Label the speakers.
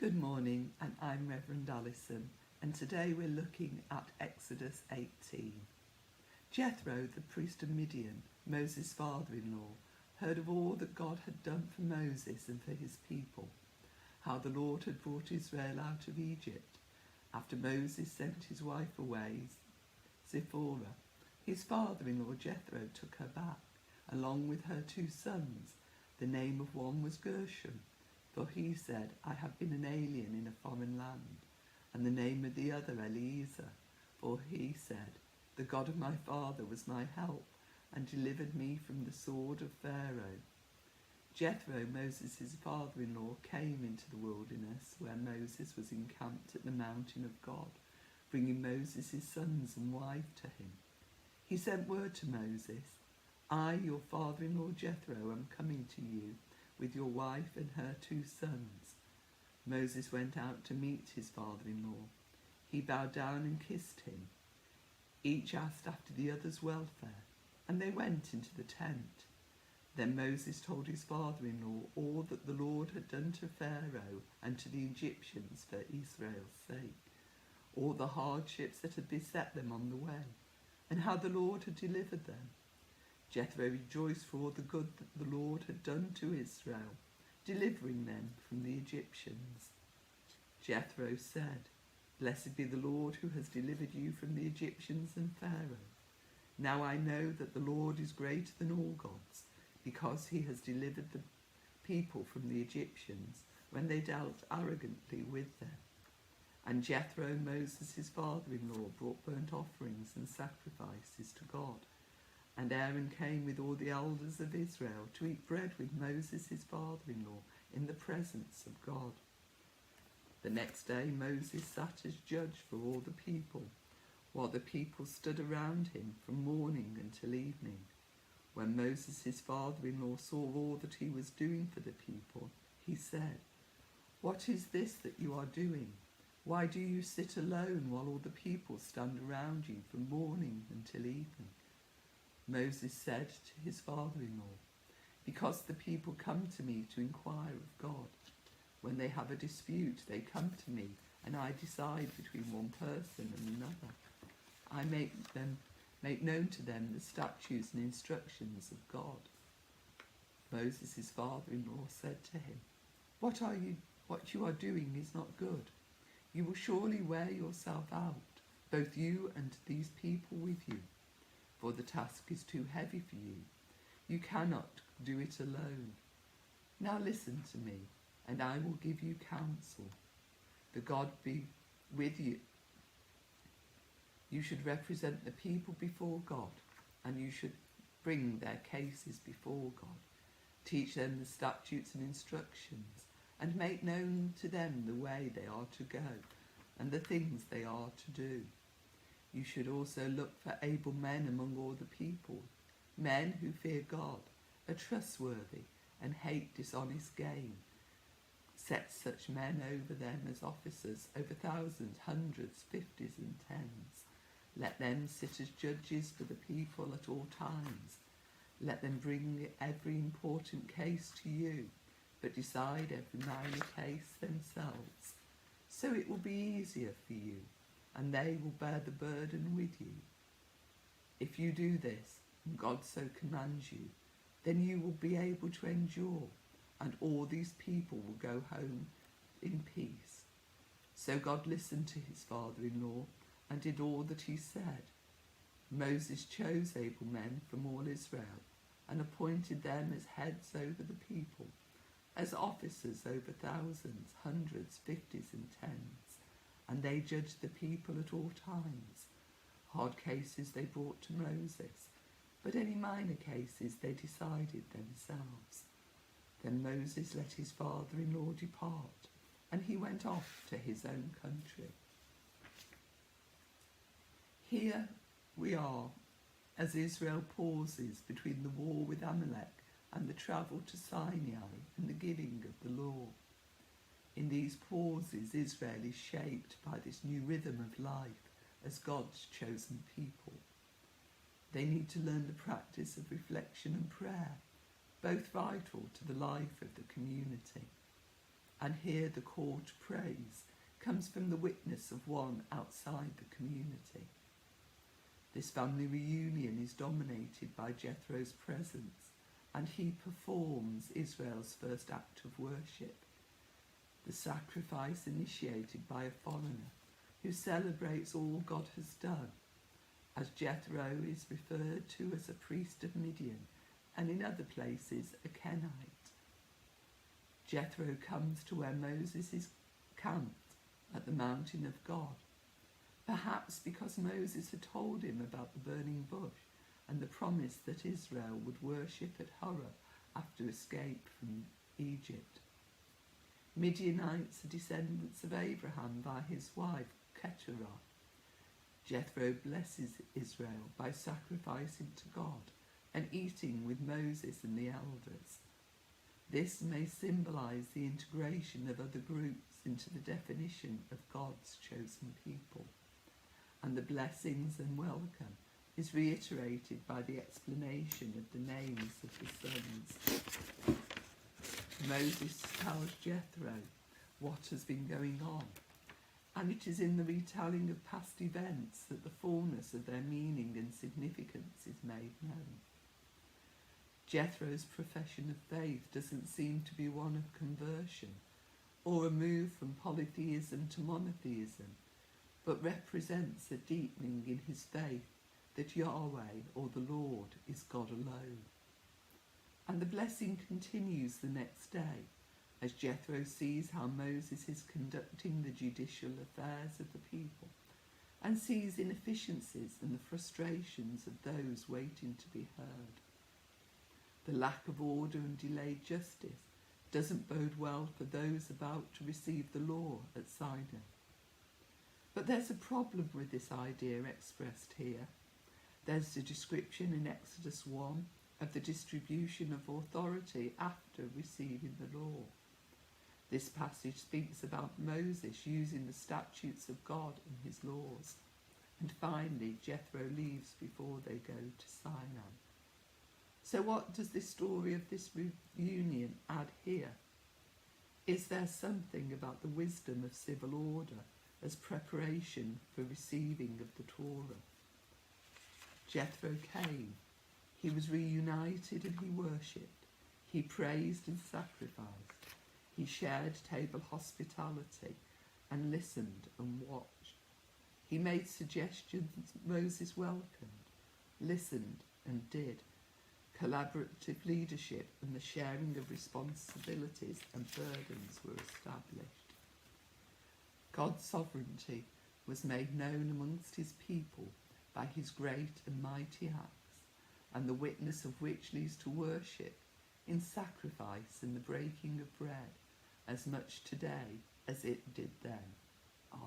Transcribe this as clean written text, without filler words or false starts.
Speaker 1: Good morning, and I'm Reverend Alison, and today we're looking at Exodus 18. Jethro, the priest of Midian, Moses' father-in-law, heard of all that God had done for Moses and for his people, how the Lord had brought Israel out of Egypt. After Moses sent his wife away, Zipporah, his father-in-law Jethro took her back, along with her 2 sons. The name of one was Gershom, for he said, I have been an alien in a foreign land. And the name of the other Eliezer, for he said, the God of my father was my help, and delivered me from the sword of Pharaoh. Jethro, Moses' father-in-law, came into the wilderness where Moses was encamped at the mountain of God, bringing Moses' sons and wife to him. He sent word to Moses, I, your father-in-law Jethro, am coming to you with your wife and her 2 sons. Moses went out to meet his father-in-law. He bowed down and kissed him. Each asked after the other's welfare, and they went into the tent. Then Moses told his father-in-law all that the Lord had done to Pharaoh and to the Egyptians for Israel's sake, all the hardships that had beset them on the way, and how the Lord had delivered them. Jethro rejoiced for all the good that the Lord had done to Israel, delivering them from the Egyptians. Jethro said, Blessed be the Lord who has delivered you from the Egyptians and Pharaoh. Now I know that the Lord is greater than all gods, because he has delivered the people from the Egyptians when they dealt arrogantly with them. And Jethro, Moses' father-in-law, brought burnt offerings and sacrifices to God. And Aaron came with all the elders of Israel to eat bread with Moses his father-in-law in the presence of God. The next day Moses sat as judge for all the people, while the people stood around him from morning until evening. When Moses his father-in-law saw all that he was doing for the people, he said, What is this that you are doing? Why do you sit alone while all the people stand around you from morning until evening? Moses said to his father-in-law, Because the people come to me to inquire of God. When they have a dispute, they come to me, and I decide between one person and another. I make known to them the statutes and instructions of God. Moses' father-in-law said to him, What you are doing is not good. You will surely wear yourself out, both you and these people with you. For the task is too heavy for you. You cannot do it alone. Now listen to me, and I will give you counsel. The God be with you. You should represent the people before God, and you should bring their cases before God. Teach them the statutes and instructions, and make known to them the way they are to go, and the things they are to do. You should also look for able men among all the people, men who fear God, are trustworthy, and hate dishonest gain. Set such men over them as officers, over thousands, hundreds, 50s, and 10s. Let them sit as judges for the people at all times. Let them bring every important case to you, but decide every minor case themselves. So it will be easier for you, and they will bear the burden with you. If you do this, and God so commands you, then you will be able to endure, and all these people will go home in peace. So God listened to his father-in-law and did all that he said. Moses chose able men from all Israel and appointed them as heads over the people, as officers over thousands, hundreds, 50s, and 10s. And they judged the people at all times. Hard cases they brought to Moses, but any minor cases they decided themselves. Then Moses let his father-in-law depart, and he went off to his own country. Here we are, as Israel pauses between the war with Amalek and the travel to Sinai and the giving of the law. In these pauses, Israel is shaped by this new rhythm of life as God's chosen people. They need to learn the practice of reflection and prayer, both vital to the life of the community. and here the call to praise comes from the witness of one outside the community. This family reunion is dominated by Jethro's presence, and he performs Israel's first act of worship, the sacrifice initiated by a foreigner who celebrates all God has done, as Jethro is referred to as a priest of Midian, and in other places a Kenite. Jethro comes to where Moses is camped at the mountain of God, perhaps because Moses had told him about the burning bush and the promise that Israel would worship at Horeb after escape from Egypt. Midianites are descendants of Abraham by his wife Keturah. Jethro blesses Israel by sacrificing to God and eating with Moses and the elders. This may symbolize the integration of other groups into the definition of God's chosen people, and the blessings and welcome is reiterated by the explanation of the names of the sons. Moses tells Jethro what has been going on, and it is in the retelling of past events that the fullness of their meaning and significance is made known. Jethro's profession of faith doesn't seem to be one of conversion or a move from polytheism to monotheism, but represents a deepening in his faith that Yahweh, or the Lord, is God alone. And the blessing continues the next day, as Jethro sees how Moses is conducting the judicial affairs of the people, and sees inefficiencies and the frustrations of those waiting to be heard. The lack of order and delayed justice doesn't bode well for those about to receive the law at Sinai. But there's a problem with this idea expressed here. There's the description in Exodus 1 of the distribution of authority after receiving the law. This passage speaks about Moses using the statutes of God and his laws. And finally, Jethro leaves before they go to Sinai. So what does this story of this reunion add here? Is there something about the wisdom of civil order as preparation for receiving of the Torah? Jethro came. He was reunited and he worshipped. He praised and sacrificed. He shared table hospitality and listened and watched. He made suggestions Moses welcomed, listened and did. Collaborative leadership and the sharing of responsibilities and burdens were established. God's sovereignty was made known amongst his people by his great and mighty acts, and the witness of which leads to worship in sacrifice and the breaking of bread as much today as it did then.